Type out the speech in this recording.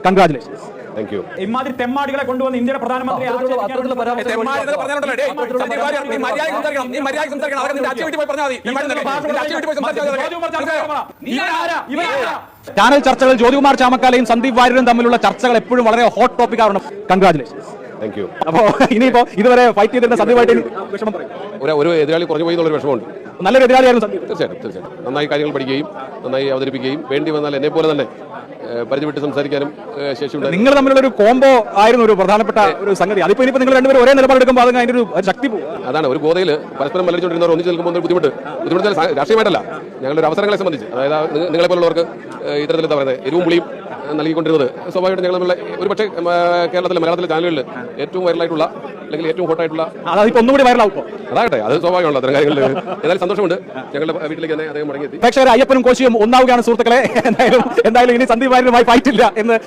Congratulations. Thank you. ഇമാതിരി തെമ്മാടികളെ കൊണ്ടുവന്ന് ഇന്ത്യയുടെ പ്രധാനമന്ത്രി ചാനൽ ചർച്ചകൾ ജ്യോതികുമാർ ചാമക്കാലയും സന്ദീപ് വാര്യരും തമ്മിലുള്ള ചർച്ചകൾ എപ്പോഴും വളരെ ഹോട്ട് ടോപ്പിക് ആണ്. കൺഗ്രാജുലേഷൻസ്. Thank you. അപ്പോ ഇനിയിപ്പോ ഇതുവരെ ഫൈറ്റ് ചെയ്തിരുന്ന സന്ദീപായിട്ട് വിഷമം പറയും. ഒരു എതിരാളി കുറഞ്ഞു പോയി എന്നുള്ളൊരു വിഷമമുണ്ട്. നല്ലൊരു എതിരാളിയായിരുന്നു സന്ദീപ്. തീർച്ചയായിട്ടും നന്നായി കാര്യങ്ങൾ പഠിക്കുകയും നന്നായി അവതരിപ്പിക്കുകയും വേണ്ടി വന്നാൽ എന്നെ പോലെ തന്നെ പരിചയപ്പെട്ട് സംസാരിക്കാനും ശേഷിയുണ്ട്. നിങ്ങൾ തമ്മിലുള്ള ഒരു കോംബോ ആയിരുന്നു ഒരു പ്രധാനപ്പെട്ട ഒരു സംഗതി. അതിപ്പോ ഇനിയിപ്പോ നിങ്ങൾ രണ്ടുപേരും ഒരേ നിലപാടെടുക്കുമ്പോൾ അതിന് അതിന്റെ ഒരു ശക്തി പോകും. അതാണ് ഒരു ബോധയിൽ പരസ്പരം മത്സരിച്ചുകൊണ്ടിരുന്നവർ ഒന്നിച്ച് നിൽക്കുമ്പോൾ ബുദ്ധിമുട്ട് രാഷ്ട്രീയമായിട്ടല്ല, ഞങ്ങളുടെ അവസരങ്ങളെ സംബന്ധിച്ച്. അതായത് നിങ്ങളെ പോലുള്ളവർക്ക് ഇത്തരത്തിൽ എന്താ പറയുന്നത് എരിവും പുളിയും നൽകിക്കൊണ്ടിരുന്നത് സ്വാഭാവികമായിട്ടും ഞങ്ങൾ തമ്മിലുള്ള ഒരു പക്ഷേ കേരളത്തിലെ മലയാളത്തിലെ ചാനലുകളിൽ ഏറ്റവും വൈറലായിട്ടുള്ള അല്ലെങ്കിൽ ഏറ്റവും ഹോട്ടായിട്ടുള്ള അതായത് ഒന്നുകൂടി വൈറലാവും. അതാകട്ടെ, അത് സ്വാഭാവികമാണല്ലോ അത്തരം കാര്യങ്ങളിൽ. ഏതായാലും സന്തോഷമുണ്ട്. ഞങ്ങളുടെ വീട്ടിലേക്ക് തന്നെ അദ്ദേഹം മടങ്ങിയെത്തി. പ്രേക്ഷകരെ, അയ്യപ്പനും കോശിയും ഒന്നാവുകയാണ് സുഹൃത്തുക്കളെ. എന്തായാലും ഇനി സന്ദീപ് വാര്യരുമായി ഫൈറ്റ് ഇല്ല എന്ന്